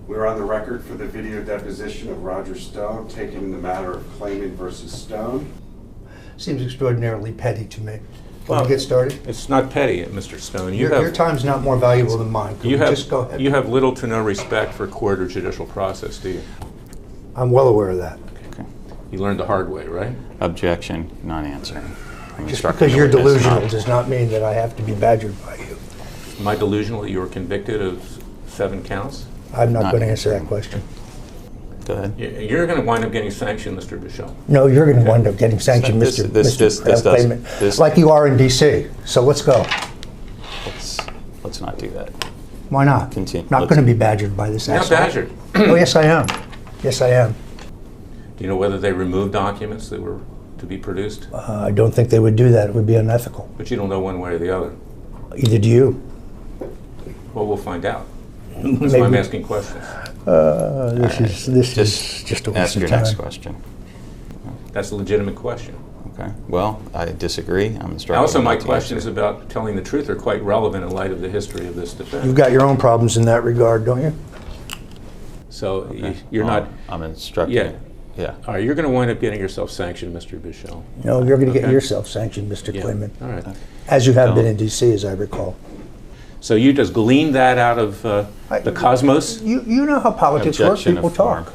We're on the record for the video deposition of Roger Stone, taken in the matter of Clayman versus Stone. Seems extraordinarily petty to me. Can Well, we get started? It's not petty, Mr. Stone. Your time's not more valuable than mine. Can we just go ahead? You have little to no respect for court or judicial process, do you? I'm well aware of that. Okay. You learned the hard way, right? Objection, non-answer. Just because you're delusional does not mean that I have to be badgered by you. Am I delusional that you were convicted of 7 counts? I'm not Not going to answer that question. Go ahead. You're going to wind up getting sanctioned, Mr. Bichelle. No, you're going to wind up getting sanctioned, This- Mr. this- this doesn't- Clayman, this- like you are in D.C. So let's go. Let's not do that. Why not? Continue. Not going to be badgered by this You're not asshole. badgered. Oh, yes, I am. Yes, I am. Do you know whether they removed documents that were to be produced? I don't think they would do that. It would be unethical. But you don't know one way or the other. Either do you. Well, we'll find out. That's why I'm asking questions. This is just a waste Ask of your time. next question. That's a legitimate question. Okay. Well, I disagree. I'm instructing. Also, you my not to questions answer. about telling the truth are quite relevant in light of the history of this defense. You've got your own problems in that regard, don't you? So Okay. you're Well, not. I'm instructing. Yeah. Yeah. All right, you're going to wind up getting yourself sanctioned, Mr. Bichelle. No, you're going to get Okay. yourself sanctioned, Mr. Yeah. Clayman. All right. As you have No. been in D.C., as I recall. So you just gleaned that out of the cosmos? You know how politics work. Objection People of form. talk.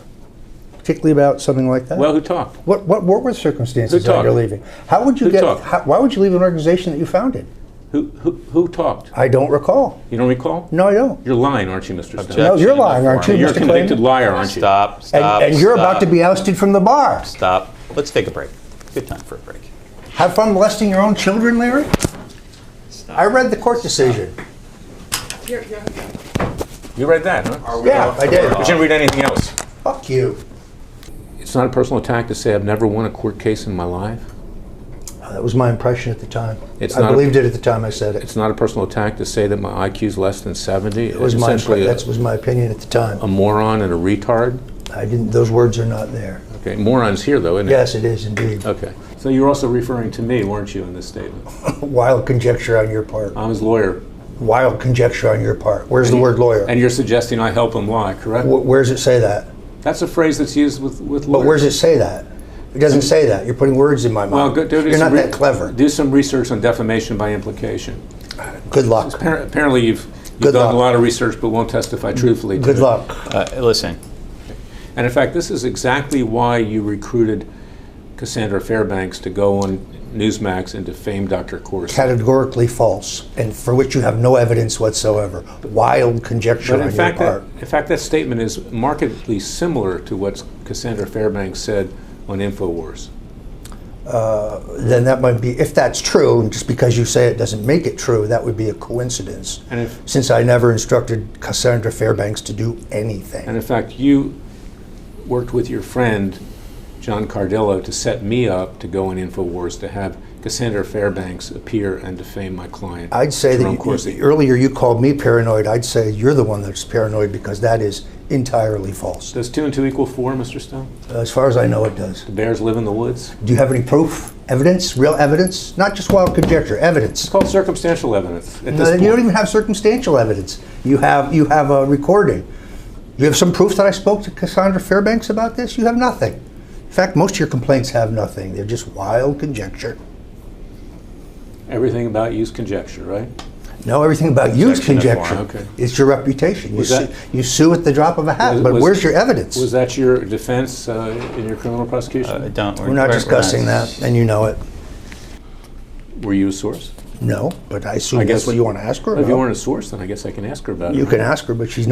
Particularly about something like that. Well, who talked? What were the circumstances Who that you're talked? leaving? How would you Who get? talked? Why would you leave an organization that you founded? Who talked? I don't recall. You don't recall? No, I don't. You're lying, aren't you, Mr. Stone? Objection. No, you're of lying, aren't you, form. You're a Mr. convicted Clayman? liar, aren't you? Stop. Stop. And you're stop, about to be ousted from the bar. Stop. Let's take a break. Good time for a break. Have fun molesting your own children, Larry? I read the court decision. You read that, huh? Yeah, I did. But you didn't read anything else. Fuck you. It's not a personal attack to say I've never won a court case in my life. That was my impression at the time. It's I not a- believed it at the time I said it. It's not a personal attack to say that my IQ is less than 70. It was my essentially that was my opinion at the time. a moron and a retard. I didn't. Those words are not there. Okay, moron's here though, isn't it? Yes, it is indeed. Okay. So you're also referring to me, weren't you, in this statement? Wild conjecture on your part. I'm his lawyer. Wild conjecture on your part. Where's the word lawyer? And you're suggesting I help him lie, correct? Where does it say that? That's a phrase that's used with lawyers. But where does it say that? It doesn't say that. You're putting words in my mouth. Well, You're not that clever. Do some research on defamation by implication. Good luck. Apparently you've Good done luck. a lot of research but won't testify truthfully. Good to it. luck. Listen. And in fact, this is exactly why you recruited Cassandra Fairbanks to go on Newsmax and defame Dr. Corsi. Categorically false, and for which you have no evidence whatsoever. Wild conjecture But on in your fact, part. that statement is markedly similar to what Cassandra Fairbanks said on InfoWars. Then that might be, if that's true, and just because you say it doesn't make it true, that would be a coincidence. And if, Since I never instructed Cassandra Fairbanks to do anything. and in fact, you worked with your friend John Cardillo to set me up to go on InfoWars to have Cassandra Fairbanks appear and defame my client. I'd say Jerome that Corsi. earlier you called me paranoid. I'd say you're the one that's paranoid because that is entirely false. Does 2 and 2 equal 4, Mr. Stone? As far as I know, it does. The bears live in the woods? Do you have any proof, evidence, real evidence? Not just wild conjecture, evidence. It's called circumstantial evidence. At No, this you don't point. even have circumstantial evidence. You have a recording. You have some proof that I spoke to Cassandra Fairbanks about this? You have nothing. In fact, most of your complaints have nothing. They're just wild conjecture. Everything about you is conjecture, right? No, everything about you is Objection of conjecture. form. Okay. It's your reputation. Was that- You sue at the drop of a hat, but Was- where's your evidence? Was that your defense in your criminal prosecution? We're not discussing that, and you know it. Were you a source? No, but I assume I that's guess- what you want to ask her If you about. weren't a source, then I guess I can ask her about it. You can ask her, but she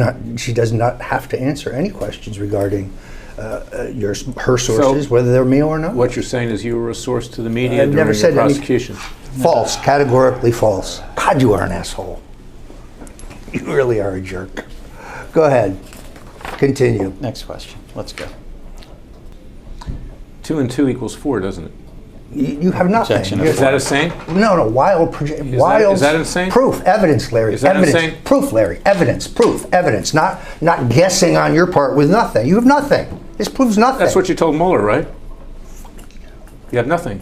does not have to answer any questions regarding her sources, whether they're me or not. What you're saying is you were a source to the media I've during never your said any- prosecution. False, categorically false. God, you are an asshole. You really are a jerk. Go ahead. Continue. Next question. Let's go. 2 and 2 equals 4, doesn't it? You have nothing. Objection of You Is have- that insane? No, wild, wild. is that insane? Proof, evidence, Larry. Is that evidence. insane? Proof, Larry. Evidence, proof, evidence. Not guessing on your part with nothing. You have nothing. This proves nothing. That's what you told Mueller, right? You have nothing.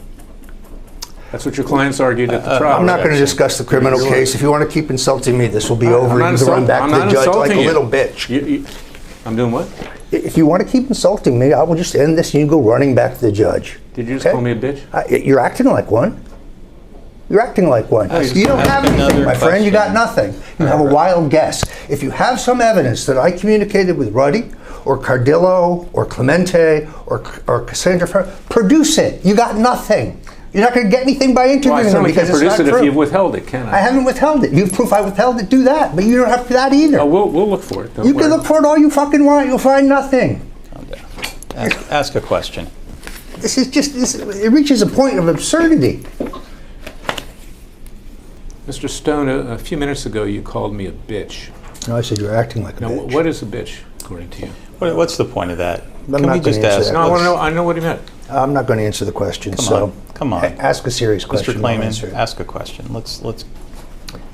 That's what your clients argued at the trial. I'm not right? going to discuss the criminal case. If you want to keep insulting me, this will be over. I'm You not can run insult- back I'm to the not judge like insulting a you. little bitch. I'm doing what? If you want to keep insulting me, I will just end this and you go running back to the judge. Did you just Okay? call me a bitch? You're acting like one. You're acting like one. You don't have anything, my friend. You got nothing. You have a wild guess. If you have some evidence that I communicated with Ruddy or Cardillo or Clemente or Cassandra, produce it. You got nothing. You're not going to get anything by Well, I interviewing them certainly because can't it's not produce it if true. you've withheld it, can I? I haven't withheld it. You have proof I withheld it, do that. But you don't have that either. Oh, we'll look for it. Don't You worry. can look for it all you fucking want. You'll find nothing. Calm down. Ask a question. This is just, it reaches a point of absurdity. Mr. Stone, a few minutes ago you called me a bitch. No, I said you're acting like a Now, bitch. what is a bitch, according to you? What's the point of that? not gonna answer that. No, I want to know. I know what he meant. I'm not going to answer the question. Come on. Ask a serious question. Mr. I'll answer Clayman, it. ask a question. Let's.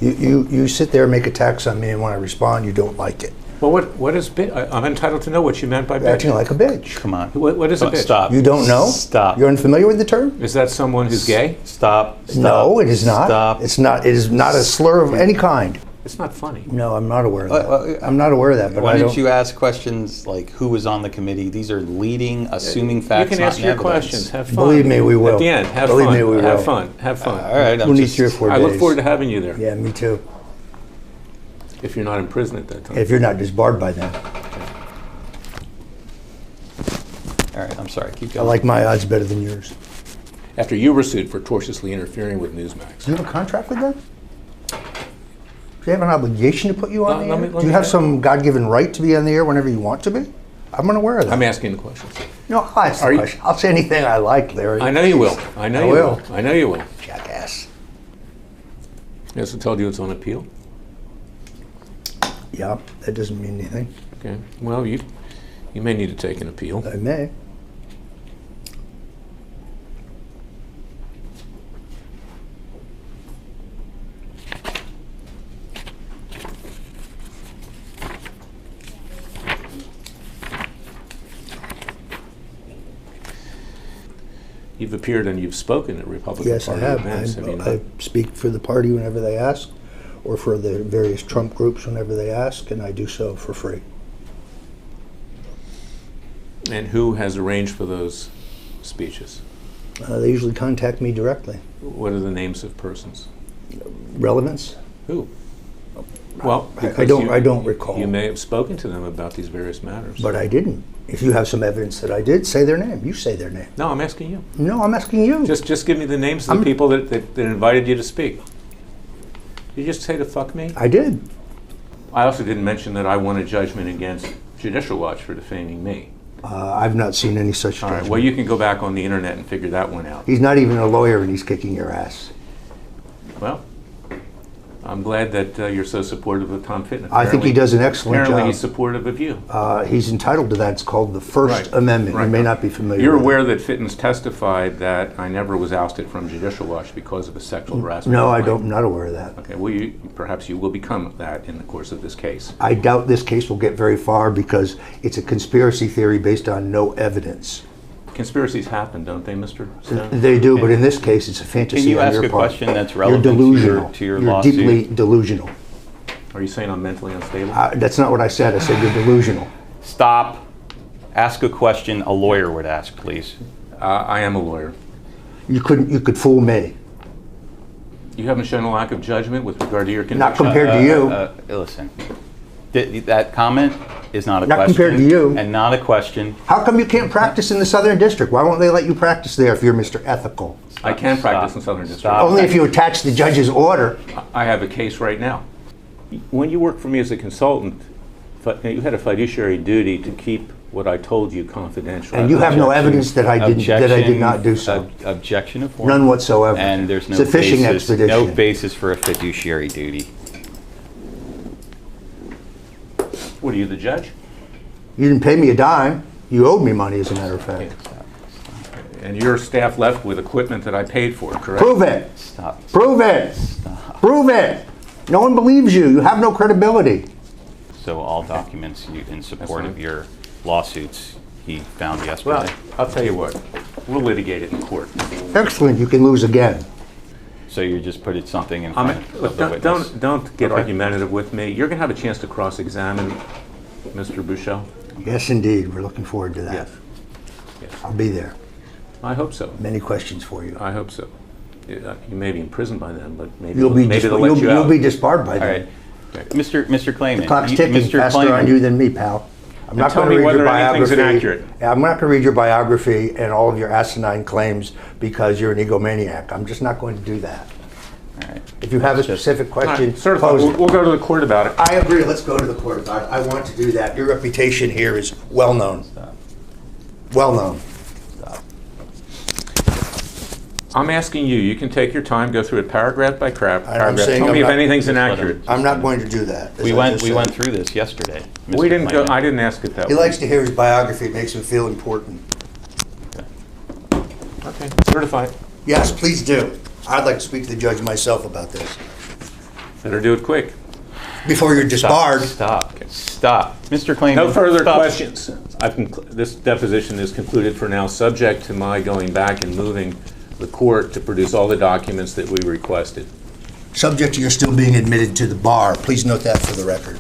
You sit there and make attacks on me, and when I respond, you don't like it. Well, what is bitch? I'm entitled to know what you meant by You're bitch. acting like a bitch. Come on. What is a bitch? Stop. You don't know? Stop. You're unfamiliar with the term? Is that someone who's gay? Stop. No, it is not. Stop. It's not. It is not a slur of any kind. It's not funny. No, I'm not aware of that. I'm not aware of that. But Why I didn't don't. you ask questions like who was on the committee? These are leading, assuming facts, You can not ask your evidence. questions. Have fun. Believe me, we will. At the end, have Believe fun. me, we will. Have fun. Have fun. All right. We'll need 3 or 4 I days. look forward to having you there. Yeah, me too. If you're not in prison at that time. If you're not disbarred by then. All right. I'm sorry. Keep I going. like my odds better than yours. After you were sued for tortiously interfering with Newsmax. Do you have a contract with them? Do they have an obligation to put you on the air? let Do you me have ask- some God-given right to be on the air whenever you want to be? I'm unaware of that. I'm asking the questions. No, I'll ask the Are you- question. I'll say anything I like, Larry. I know you will. I know I you will. will. I know you will. Jackass. Yes, I told you it's on appeal. Yeah, that doesn't mean anything. Okay. Well, you may need to take an appeal. I may. You've appeared and you've spoken at Republican Yes, I Party have. events. Have you not? I speak for the party whenever they ask, or for the various Trump groups whenever they ask, and I do so for free. And who has arranged for those speeches? They usually contact me directly. What are the names of persons? Relevance? Who? Well, I because don't recall. You may have spoken to them about these various matters. But I didn't. If you have some evidence that I did, say their name. You say their name. No, I'm asking you. No, I'm asking you. Just give me the names of the people that invited you to speak. Did you just say to fuck me? I did. I also didn't mention that I won a judgment against Judicial Watch for defaming me. I've not seen any such All right, judgment. well, you can go back on the internet and figure that one out. He's not even a lawyer and he's kicking your ass. Well, I'm glad that you're so supportive of Tom Fitton. I think he does an excellent Apparently job. he's supportive of you. He's entitled to that. It's called the First Right, Amendment. right. You may not be familiar You're with aware it. that Fitton's testified that I never was ousted from Judicial Watch because of a sexual harassment No, I complaint. don't. I'm not aware of that. Okay, well, perhaps you will become that in the course of this case. I doubt this case will get very far because it's a conspiracy theory based on no evidence. Conspiracies happen, don't they, Mr. Stone? They do, but in this case, it's a fantasy Can you on ask your a part. question that's relevant You're delusional. to your You're lawsuit? deeply delusional. Are you saying I'm mentally unstable? That's not what I said. I said you're delusional. Stop. Ask a question a lawyer would ask, please. I am a lawyer. You could fool me. You haven't shown a lack of judgment with regard to your conviction. Not compared to you. Listen, that comment is not a Not question. compared to you. And not a question. How come you can't practice in the Southern District? Why won't they let you practice there if you're Mr. Ethical? I can practice Stop. in Southern District. Stop. Only if you attach the judge's order. I have a case right now. When you worked for me as a consultant, you had a fiduciary duty to keep what I told you confidential. And you have no evidence that I did not do so. Objection of form. None whatsoever. And there's no It's a fishing basis, expedition. no basis for a fiduciary duty. What are you, the judge? You didn't pay me a dime. You owed me money, as a matter of fact. And your staff left with equipment that I paid for, correct? Prove it. Stop. Prove it. Prove it. No one believes you. You have no credibility. So all documents in support fine. of your lawsuits he found yesterday. Well, I'll tell you what. We'll litigate it in court. Excellent. You can lose again. So you just put something in front of the witness. Don't get Okay. argumentative with me. You're going to have a chance to cross-examine Mr. Bouchel. Yes, indeed. We're looking forward to that. Yes. Yes. I'll be there. I hope so. Many questions for you. I hope so. You may be in prison by then, but maybe You'll be maybe they'll let you you'll out. be disbarred by All then. right. Mr. Clayman. Clock's ticking Mr. faster on Clayman. you than me, pal. I'm not tell going to me read your whether anything's biography. inaccurate. I'm not going to read your biography and all of your asinine claims because you're an egomaniac. I'm just not going to do that. All right. If you have a specific All right, question, certified. pose We'll, it. we'll go to the court about it. I agree. Let's go to the court about it. I want to do that. Your reputation here is well known. Stop. Well known. Stop. I'm asking you. You can take your time, go through it paragraph by paragraph. saying Tell me I'm if not- anything's Just let him- inaccurate. I'm not going to do that. as We I went just said. through this yesterday. We Mr. didn't go. Clayman. I didn't ask it that He way. likes to hear his biography. It makes him feel important. Okay, certified. Yes, please do. I'd like to speak to the judge myself about this. Better do it quick. Before you're disbarred. Stop. Stop. Mr. Clayman. No further stop. questions. This deposition is concluded for now, subject to my going back and moving the court to produce all the documents that we requested. Subject to your still being admitted to the bar. Please note that for the record.